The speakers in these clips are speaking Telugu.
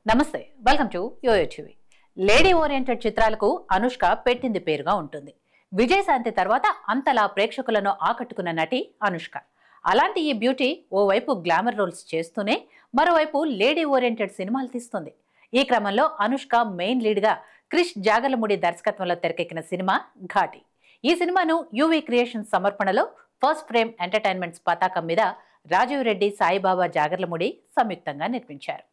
నమస్తే, welcome to Yoyo TV. Lady oriented చిత్రాలకు అనుష్క పెట్టింది పేరుగా ఉంటుంది. విజయశాంతి తర్వాత అంతలా ప్రేక్షకులను ఆకట్టుకున్న నటి అనుష్క. అలాంటి ఈ బ్యూటీ ఓవైపు గ్లామర్ రోల్స్ చేస్తూనే మరోవైపు లేడీ ఓరియంటెడ్ సినిమాలు తీస్తుంది. ఈ క్రమంలో అనుష్క మెయిన్ లీడ్గా క్రిష్ జాగర్లమూడి దర్శకత్వంలో తెరకెక్కిన సినిమా ఘాటి. ఈ సినిమాను యువి క్రియేషన్ సమర్పణలో ఫస్ట్ ఫ్రేమ్ ఎంటర్టైన్మెంట్స్ పతాకం మీద రాజీవ్ రెడ్డి, సాయిబాబా జాగర్లమూడి సంయుక్తంగా నిర్మించారు.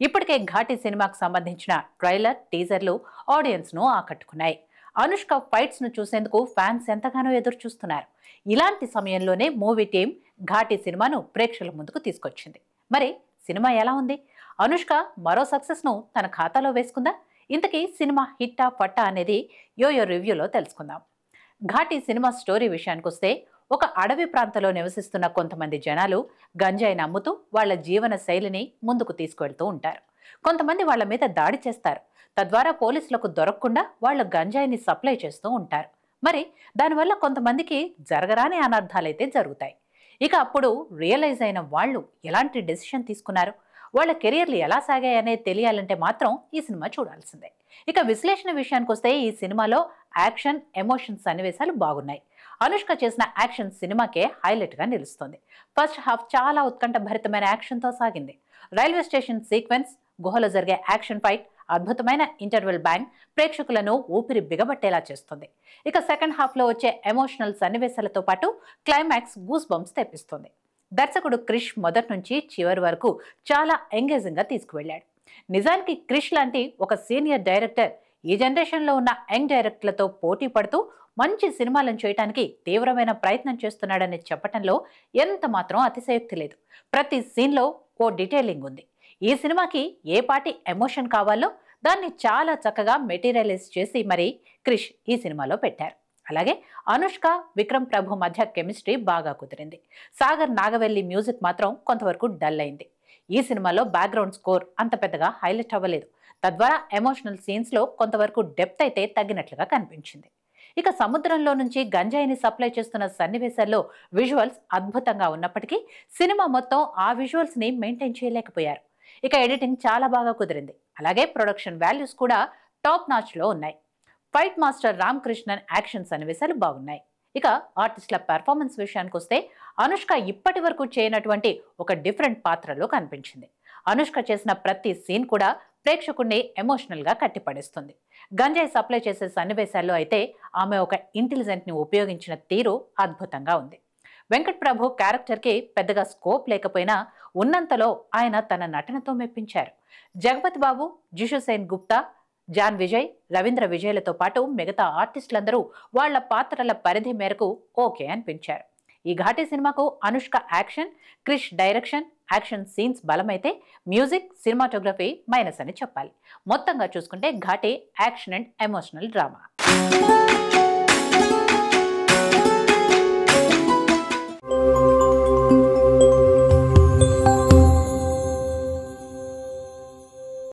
ఇప్పటికే ఘాటి సినిమాకు సంబంధించిన ట్రైలర్, టీజర్లు ఆడియన్స్ ను ఆకట్టుకున్నాయి. అనుష్క ఫైట్స్ ను చూసేందుకు ఫ్యాన్స్ ఎంతగానో ఎదురు చూస్తున్నారు. ఇలాంటి సమయంలోనే మూవీ టీం ఘాటి సినిమాను ప్రేక్షకుల ముందుకు తీసుకొచ్చింది. మరి సినిమా ఎలా ఉంది? అనుష్క మరో సక్సెస్ ను తన ఖాతాలో వేసుకుందా? ఇంతకీ సినిమా హిట్టా పట్టా అనేది యోయో రివ్యూలో తెలుసుకుందాం. ఘాటి సినిమా స్టోరీ విషయానికొస్తే, ఒక అడవి ప్రాంతంలో నివసిస్తున్న కొంతమంది జనాలు గంజాయిని అమ్ముతూ వాళ్ల జీవన శైలిని ముందుకు తీసుకువెళ్తూ ఉంటారు. కొంతమంది వాళ్ల మీద దాడి చేస్తారు. తద్వారా పోలీసులకు దొరకకుండా వాళ్లు గంజాయిని సప్లై చేస్తూ ఉంటారు. మరి దానివల్ల కొంతమందికి జరగరాని అనర్థాలైతే జరుగుతాయి. ఇక అప్పుడు రియలైజ్ అయిన వాళ్ళు ఎలాంటి డెసిషన్ తీసుకున్నారు, వాళ్ళ కెరియర్లు ఎలా సాగాయనేది తెలియాలంటే మాత్రం ఈ సినిమా చూడాల్సిందే. ఇక విశ్లేషణ విషయానికి వస్తే, ఈ సినిమాలో యాక్షన్, ఎమోషన్ సన్నివేశాలు బాగున్నాయి. అనుష్క చేసిన యాక్షన్ సినిమాకే హైలైట్ గా నిలుస్తుంది. ఫస్ట్ హాఫ్ చాలా ఉత్కంఠభరితమైన యాక్షన్ తో సాగింది. రైల్వే స్టేషన్ సీక్వెన్స్, గుహలో జరిగే యాక్షన్ ఫైట్, అద్భుతమైన ఇంటర్వెల్ బ్యాంగ్ ప్రేక్షకులను ఊపిరి బిగబట్టేలా చేస్తుంది. ఇక సెకండ్ హాఫ్ లో వచ్చే ఎమోషనల్ సన్నివేశాలతో పాటు క్లైమాక్స్ గూస్ బంప్స్ తెప్పిస్తుంది. దర్శకుడు క్రిష్ మొదటి నుంచి చివరి వరకు చాలా ఎంగేజింగ్ గా తీసుకువెళ్లాడు. నిజానికి క్రిష్ లాంటి ఒక సీనియర్ డైరెక్టర్ ఈ జనరేషన్ లో ఉన్న యంగ్ డైరెక్టర్లతో పోటీ పడుతూ మంచి సినిమాలను చేయడానికి తీవ్రమైన ప్రయత్నం చేస్తున్నాడని చెప్పటంలో ఎంత మాత్రం అతిశయోక్తి లేదు. ప్రతి సీన్ లో ఓ డీటెయిలింగ్ ఉంది. ఈ సినిమాకి ఏ పాటి ఎమోషన్ కావాలో దాన్ని చాలా చక్కగా మెటీరియలైజ్ చేసి మరి క్రిష్ ఈ సినిమాలో పెట్టారు. అలాగే అనుష్క, విక్రమ్ ప్రభు మధ్య కెమిస్ట్రీ బాగా కుదిరింది. సాగర్ నాగవెల్లి మ్యూజిక్ మాత్రం కొంతవరకు డల్ అయింది. ఈ సినిమాలో బ్యాక్గ్రౌండ్ స్కోర్ అంత పెద్దగా హైలైట్ అవ్వలేదు. తద్వారా ఎమోషనల్ సీన్స్ లో కొంతవరకు డెప్త్ అయితే తగ్గినట్లుగా కనిపించింది. ఇక సముద్రంలో నుంచి గంజాయిని సప్లై చేస్తున్న సన్నివేశాల్లో విజువల్స్ అద్భుతంగా ఉన్నప్పటికీ సినిమా మొత్తం ఆ విజువల్స్ ని మెయింటైన్ చేయలేకపోయారు. ఇక ఎడిటింగ్ చాలా బాగా కుదిరింది. అలాగే ప్రొడక్షన్ వాల్యూస్ కూడా టాప్ నాచ్ లో ఉన్నాయి. Fight master Ram Krishnan action సన్నివేశాలు బాగున్నాయి. ఇక ఆర్టిస్టుల పెర్ఫార్మెన్స్ విషయానికి వస్తే, అనుష్క ఇప్పటి వరకు చేయనటువంటి ఒక డిఫరెంట్ పాత్రలో కనిపించింది. అనుష్క చేసిన ప్రతి సీన్ కూడా ప్రేక్షకుడిని ఎమోషనల్ గా కట్టిపడేస్తుంది. గంజాయి సప్లై చేసే సన్నివేశాల్లో అయితే ఆమె ఒక ఇంటెలిజెంట్ ని ఉపయోగించిన తీరు అద్భుతంగా ఉంది. వెంకట్ ప్రభు క్యారెక్టర్ కి పెద్దగా స్కోప్ లేకపోయినా ఉన్నంతలో ఆయన తన నటనతో మెప్పించారు. జగపతి బాబు, జిషు సేన్ గుప్తా, జాన్ విజయ్, రవీంద్ర విజయ్లతో పాటు మిగతా ఆర్టిస్టులందరూ వాళ్ల పాత్రల పరిధి మేరకు ఓకే అనిపించారు. ఈ ఘాటి సినిమాకు Anushka action, Krish direction, action scenes బలమైతే మ్యూజిక్, సినిమాటోగ్రఫీ మైనస్ అని చెప్పాలి. మొత్తంగా చూసుకుంటే Ghaati action and emotional drama.